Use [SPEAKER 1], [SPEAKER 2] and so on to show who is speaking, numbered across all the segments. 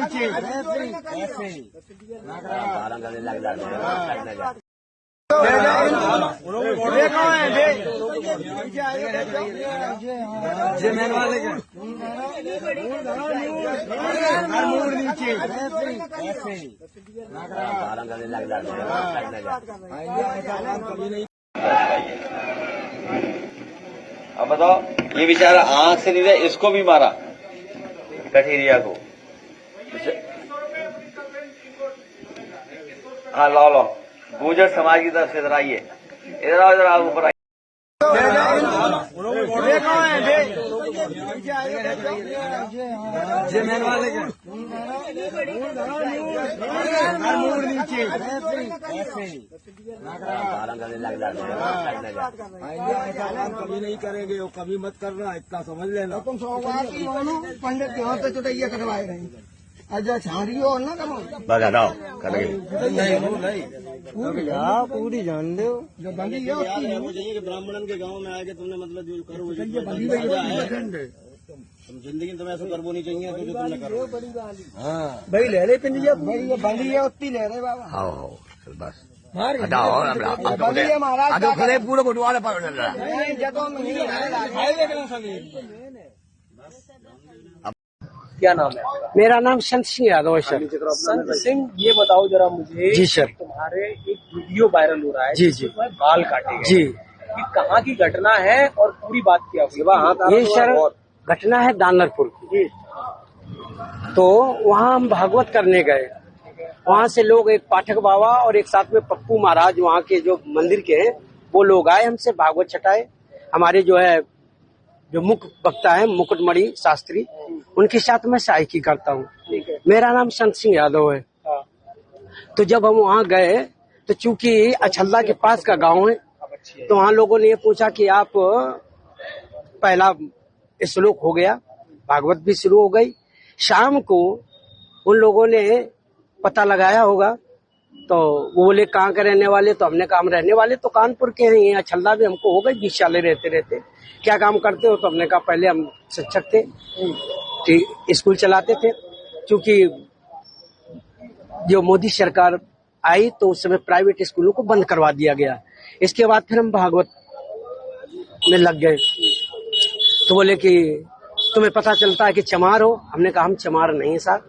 [SPEAKER 1] नीचे ऐसे
[SPEAKER 2] अब बताओ, ये बेचारा आंख से नहीं रहा, इसको भी मारा कठेरिया को। हाँ लाओ लाओ, गुर्जर समाज की तरफ से इधर आइए, इधर आओ, इधर आओ, ऊपर आइए।
[SPEAKER 1] कभी नहीं करेंगे, वो कभी मत करना, इतना समझ लेना। तुम पंडित के हाथ से चुटैया करवाए रहे अच्छा छाड़ी हो ना करो पूरी जान दो जो बंदी है उसकी ब्राह्मणन के गांव में आके तुमने मतलब जो करो तुम जिंदगी तुम्हें ऐसा करवो नहीं चाहिए तो जो तुमने करो हाँ भाई ले रहे पिंडिया भाई ये बंदी है उतनी ले रहे बाबा हाँ बस पूरे बटुआरे पर
[SPEAKER 3] क्या नाम है?
[SPEAKER 4] मेरा नाम संत सिंह यादव है सर।
[SPEAKER 3] संत सिंह, ये बताओ जरा मुझे।
[SPEAKER 4] जी सर।
[SPEAKER 3] तुम्हारे एक वीडियो वायरल हो रहा है।
[SPEAKER 4] जी जी।
[SPEAKER 3] बाल काटे गए।
[SPEAKER 4] जी।
[SPEAKER 3] ये कहाँ की घटना है और पूरी बात क्या हुई?
[SPEAKER 4] ये सर घटना है दानरपुर की। तो वहाँ हम भागवत करने गए, वहाँ से लोग एक पाठक बाबा और एक साथ में पप्पू महाराज वहाँ के जो मंदिर के हैं वो लोग आए, हमसे भागवत छटाए। हमारे जो है जो मुख्य वक्ता है मुकुटमणि शास्त्री, उनके साथ मैं सहायकी करता हूँ। मेरा नाम संत सिंह यादव है। तो जब हम वहाँ गए तो चूंकि अछल्ला के पास का गांव है तो वहाँ लोगों ने ये पूछा कि आप पहला श्लोक हो गया, भागवत भी शुरू हो गई। शाम को उन लोगों ने पता लगाया होगा तो वो बोले कहाँ के रहने वाले, तो हमने कहा हम रहने वाले तो कानपुर के हैं, यहाँ अछल्ला भी हमको हो गई 20 साल रहते रहते। क्या काम करते हो? तो हमने कहा पहले हम शिक्षक थे, स्कूल चलाते थे। क्योंकि जो मोदी सरकार आई तो उस समय प्राइवेट स्कूलों को बंद करवा दिया गया। इसके बाद फिर हम भागवत में लग गए। तो बोले कि तुम्हें पता चलता है कि चमार हो? हमने कहा हम चमार नहीं साहब,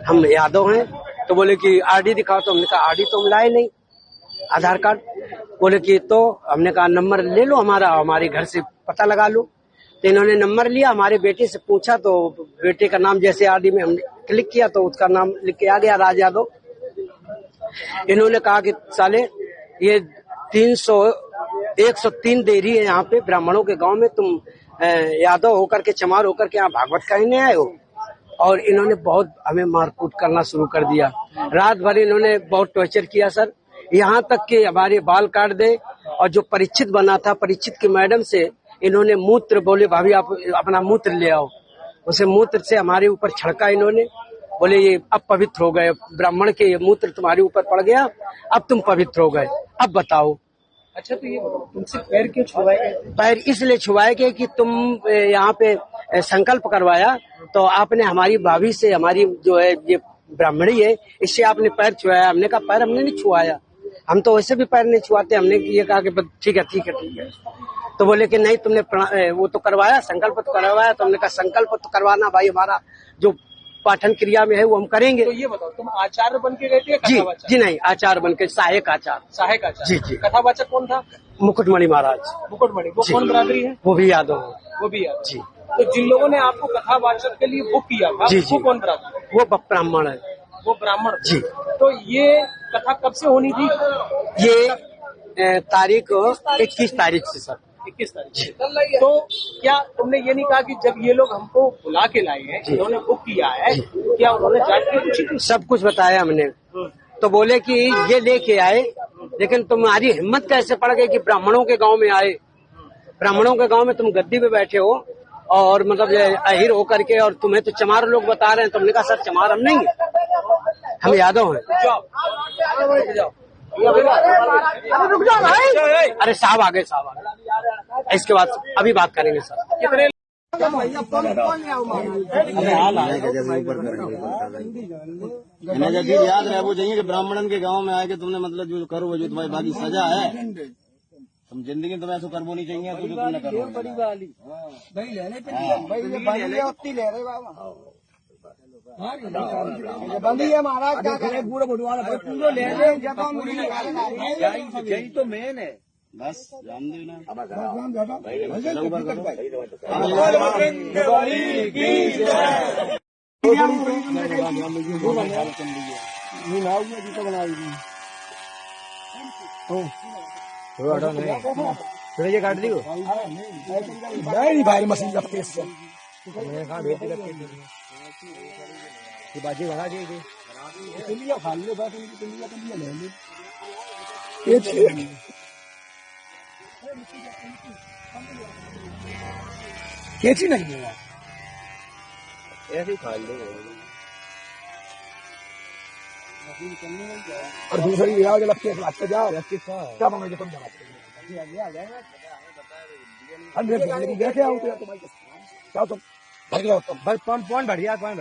[SPEAKER 4] हम यादव हैं। तो बोले कि आरडी दिखाओ, तो हमने कहा आरडी तो हम लाए नहीं, आधार कार्ड। बोले कि तो हमने कहा नंबर ले लो हमारा, हमारे घर से पता लगा लो। तो इन्होंने नंबर लिया, हमारे बेटे से पूछा तो बेटे का नाम जैसे आरडी में हमने क्लिक किया तो उसका नाम लिख के आ गया राज यादव। इन्होंने कहा कि साले ये 103 देरी है यहाँ पे ब्राह्मणों के गांव में, तुम यादव होकर के चमार होकर के यहाँ भागवत कहने आए हो। और इन्होंने बहुत हमें मारकूट करना शुरू कर दिया। रात भर इन्होंने बहुत टॉर्चर किया सर, यहाँ तक कि हमारे बाल काट दे। और जो परीक्षित बना था, परीक्षित की मैडम से इन्होंने मूत्र, बोले भाभी आप अपना मूत्र ले आओ, उसे मूत्र से हमारे ऊपर छिड़का इन्होंने। बोले ये अब पवित्र हो गए, ब्राह्मण के ये मूत्र तुम्हारे ऊपर पड़ गया, अब तुम पवित्र हो गए, अब बताओ।
[SPEAKER 3] अच्छा तो ये तुमसे पैर क्यों छुआए गए?
[SPEAKER 4] पैर इसलिए छुआए गए कि तुम यहाँ पे संकल्प करवाया तो आपने हमारी भाभी से, हमारी जो है ये ब्राह्मणी है, इससे आपने पैर छुआया। हमने कहा पैर हमने नहीं छुआया, हम तो वैसे भी पैर नहीं छुआते। हमने ये कहा कि ठीक है ठीक है ठीक है। तो बोले कि नहीं तुमने वो तो करवाया, संकल्प तो करवाया। तो हमने कहा संकल्प तो करवाना भाई, हमारा जो पाठन क्रिया में है वो हम करेंगे।
[SPEAKER 3] तो ये बताओ तुम आचार्य बन के गए थे?
[SPEAKER 4] जी जी नहीं, आचार्य बन के, सहायक आचार्य।
[SPEAKER 3] सहायक आचार्य?
[SPEAKER 4] जी जी।
[SPEAKER 3] कथावाचक कौन था?
[SPEAKER 4] मुकुटमणि महाराज।
[SPEAKER 3] मुकुटमणि, वो कौन बरादरी है?
[SPEAKER 4] वो भी यादव है।
[SPEAKER 3] वो भी यादव
[SPEAKER 4] जी।
[SPEAKER 3] तो जिन लोगों ने आपको कथावाचक के लिए बुक किया था,
[SPEAKER 4] जी
[SPEAKER 3] वो कौन बरादरी?
[SPEAKER 4] वो ब्राह्मण है।
[SPEAKER 3] वो ब्राह्मण
[SPEAKER 4] जी।
[SPEAKER 3] तो ये कथा कब से होनी थी?
[SPEAKER 4] ये तारीख 21 तारीख से सर।
[SPEAKER 3] 21 तारीख से। तो क्या तुमने ये नहीं कहा कि जब ये लोग हमको बुला के लाए हैं, इन्होंने बुक किया है, क्या उन्होंने जांच की?
[SPEAKER 4] सब कुछ बताया हमने। तो बोले कि ये लेके आए, लेकिन तुम्हारी हिम्मत कैसे पड़ गई कि ब्राह्मणों के गांव में आए? ब्राह्मणों के गांव में तुम गद्दी पे बैठे हो और मतलब अहिर होकर के, और तुम्हें तो चमार लोग बता रहे हैं। तुमने कहा सर चमार हम नहीं है, हम यादव हैं। रुक जाओ भाई। अरे साहब आ गए, साहब आ गए। इसके बाद अभी बात करेंगे सर।
[SPEAKER 3] कितने
[SPEAKER 1] भैया कौन ले आओ
[SPEAKER 5] जब याद रहे वो चाहिए कि ब्राह्मणन के गांव में आए कि तुमने मतलब जो करो वो जो तुम्हारी बाकी सजा है तुम जिंदगी में तुम्हें ऐसा करना नहीं चाहिए तो जो तुमने करो
[SPEAKER 1] बड़ी वाली भाई लेने पे भाई ये बंदी होती ले रहे बाबा बंदी है महाराज क्या करे पूरा बटवारा पूरा ले ले जब हम
[SPEAKER 2] यही तो मेन है।
[SPEAKER 5] बस जान दो ना
[SPEAKER 4] ये काट दी
[SPEAKER 1] भाई मशीन रखते इससे
[SPEAKER 4] बाजी बना दी
[SPEAKER 1] खा लो बात ले लो कैसी नहीं है
[SPEAKER 2] ऐसे खा लो।
[SPEAKER 1] और दूसरी ले आओ जब लगते हैं जाओ क्या मांगे तुम लेकिन देखे आओ तो भाई क्या तुम भर जाओ तुम
[SPEAKER 4] भाई कौन बढ़िया कौन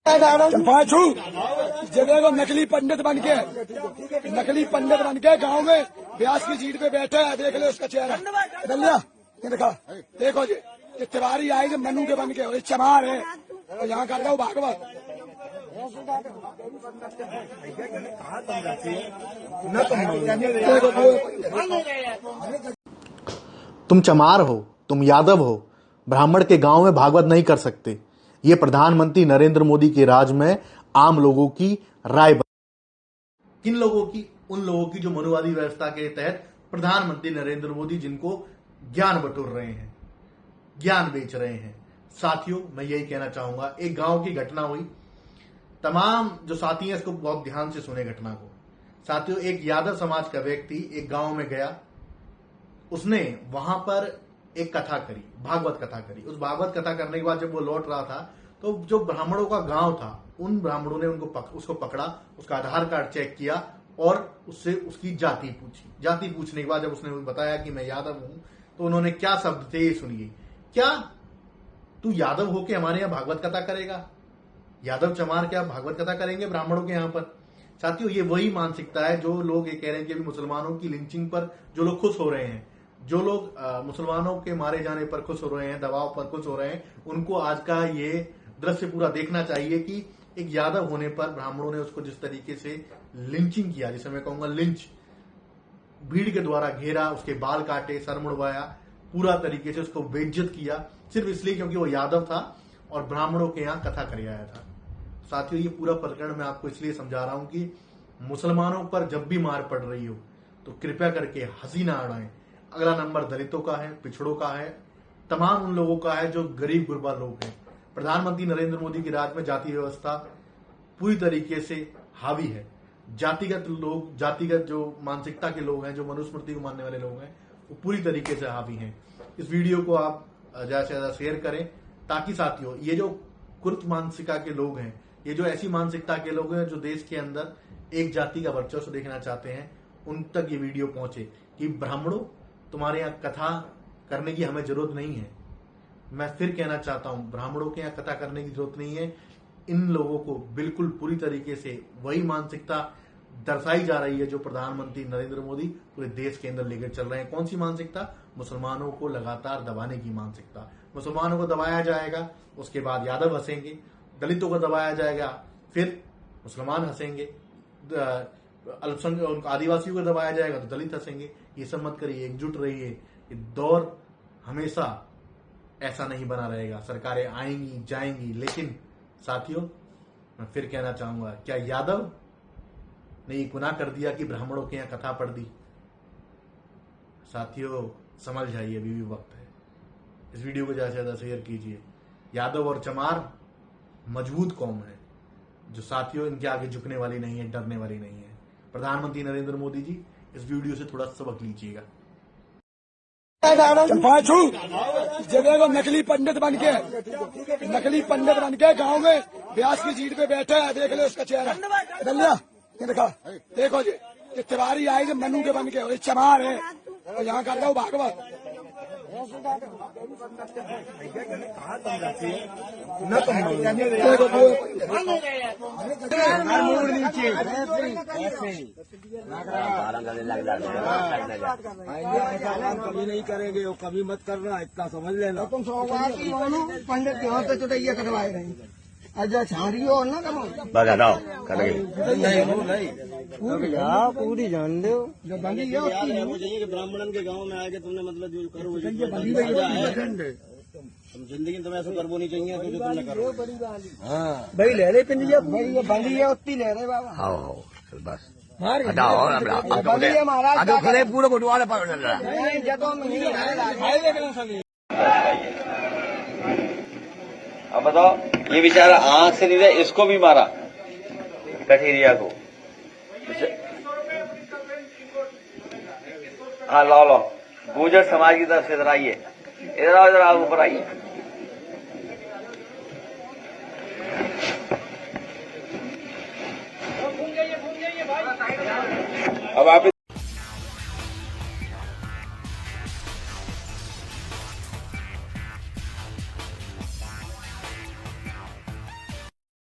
[SPEAKER 4] भगा
[SPEAKER 1] चंपाछू जगह को नकली पंडित बन के गांव में व्यास की सीट पे बैठे है। देख ले उसका चेहरा बदल लिया ये देखा देखो जी ये तिवारी आए जो मनु के बन के और चमार है और यहाँ कर रहा हूँ भागवत
[SPEAKER 6] तुम चमार हो, तुम यादव हो, ब्राह्मण के गांव में भागवत नहीं कर सकते। ये प्रधानमंत्री नरेंद्र मोदी के राज में आम लोगों की राय
[SPEAKER 7] किन लोगों की? उन लोगों की जो मनुवादी व्यवस्था के तहत प्रधानमंत्री नरेंद्र मोदी जिनको ज्ञान बटोर रहे हैं, ज्ञान बेच रहे हैं। साथियों, मैं यही कहना चाहूंगा, एक गांव की घटना हुई। तमाम जो साथी हैं इसको बहुत ध्यान से सुने घटना को। साथियों, एक यादव समाज का व्यक्ति एक गांव में गया, उसने वहां पर एक कथा करी, भागवत कथा करी। उस भागवत कथा करने के बाद जब वो लौट रहा था तो जो ब्राह्मणों का गांव था उन ब्राह्मणों ने उसको पकड़ा, उसका आधार कार्ड चेक किया और उससे उसकी जाति पूछी। जाति पूछने के बाद जब उसने बताया कि मैं यादव हूं तो उन्होंने क्या शब्द थे ये सुनिए। क्या तू यादव होके हमारे यहाँ भागवत कथा करेगा? यादव चमार क्या भागवत कथा करेंगे ब्राह्मणों के यहाँ पर? साथियों, ये वही मानसिकता है जो लोग ये कह रहे हैं कि अभी मुसलमानों की लिंचिंग पर जो लोग खुश हो रहे हैं, जो लोग मुसलमानों के मारे जाने पर खुश हो रहे हैं, दबाव पर खुश हो रहे हैं, उनको आज का ये दृश्य पूरा देखना चाहिए कि एक यादव होने पर ब्राह्मणों ने उसको जिस तरीके से लिंचिंग किया, जिसे मैं कहूंगा लिंच, भीड़ के द्वारा घेरा, उसके बाल काटे, सर मुड़वाया, पूरा तरीके से उसको बेइज्जत किया, सिर्फ इसलिए क्योंकि वो यादव था और ब्राह्मणों के यहाँ कथा कर आया था। साथियों, ये पूरा प्रकरण मैं आपको इसलिए समझा रहा हूं कि मुसलमानों पर जब भी मार पड़ रही हो तो कृपया करके हंसी ना उड़ाएं। अगला नंबर दलितों का है, पिछड़ों का है, तमाम उन लोगों का है जो गरीब गुरबा लोग हैं। प्रधानमंत्री नरेंद्र मोदी की राज में जाति व्यवस्था पूरी तरीके से हावी है। जातिगत लोग, जातिगत जो मानसिकता के लोग हैं, जो मनुस्मृति को मानने वाले लोग हैं, वो पूरी तरीके से हावी हैं। इस वीडियो को आप ज्यादा से ज्यादा शेयर करें ताकि साथियों, ये जो कुर्त मानसिकता के लोग हैं, ये जो ऐसी मानसिकता के लोग हैं जो देश के अंदर एक जाति का वर्चस्व देखना चाहते हैं, उन तक ये वीडियो पहुंचे कि ब्राह्मणों, तुम्हारे यहाँ कथा करने की हमें जरूरत नहीं है। मैं फिर कहना चाहता हूं, ब्राह्मणों के यहाँ कथा करने की जरूरत नहीं है। इन लोगों को बिल्कुल पूरी तरीके से वही मानसिकता दर्शाई जा रही है जो प्रधानमंत्री नरेंद्र मोदी पूरे देश के अंदर लेकर चल रहे हैं। कौन सी मानसिकता? मुसलमानों को लगातार दबाने की मानसिकता। मुसलमानों को दबाया जाएगा, उसके बाद यादव हंसेंगे, दलितों को दबाया जाएगा, फिर मुसलमान हंसेंगे, अल्पसंख्यक आदिवासियों को दबाया जाएगा तो दलित हंसेंगे। ये सब मत करिए, एकजुट रहिए। ये दौर हमेशा ऐसा नहीं बना रहेगा। सरकारें आएंगी जाएंगी, लेकिन साथियों, मैं फिर कहना चाहूंगा, क्या यादव ने ये गुनाह कर दिया कि ब्राह्मणों के यहाँ कथा पढ़ दी? साथियों, समझ जाइए, अभी भी वक्त है। इस वीडियो को ज्यादा से ज्यादा शेयर कीजिए। यादव और चमार मजबूत कौम है जो साथियों इनके आगे झुकने वाली नहीं है, डरने वाली नहीं है। प्रधानमंत्री नरेंद्र मोदी जी, इस वीडियो से थोड़ा सबक लीजिएगा।
[SPEAKER 1] चंपाछू जगह को नकली पंडित बन के गांव में व्यास की सीट पे बैठे है। देख ले उसका चेहरा बदल लिया ये देखा देखो जी ये तिवारी आए जो मनु के बन के और ये चमार है और यहाँ कर रहा हूँ भागवत
[SPEAKER 5] कभी नहीं करेंगे वो कभी मत करना इतना समझ लेना
[SPEAKER 8] तुम पंडित के हाथ से चुटैया कटवाए रहे अच्छा छाड़ी हो ना करो पूरी जान दो जो बंदी है उसकी
[SPEAKER 5] वो चाहिए कि ब्राह्मणन के गांव में आके तुमने मतलब जो करो वो तुम जिंदगी तुम्हें ऐसा करबो नहीं चाहिए तो जो तुमने करो
[SPEAKER 8] भाई ले रहे पिंडिया भाई ये बंदी है उतनी ले रहे बाबा
[SPEAKER 5] बस
[SPEAKER 8] बंदी है महाराज
[SPEAKER 5] पूरे बटुआरे पर चल रहा है
[SPEAKER 2] अब बताओ, ये बेचारा आंख से नहीं रहा, इसको भी मारा कठेरिया को। हाँ लाओ लाओ, गुर्जर समाज की तरफ से इधर आइए, इधर आओ, इधर आओ, ऊपर आइए। अब आप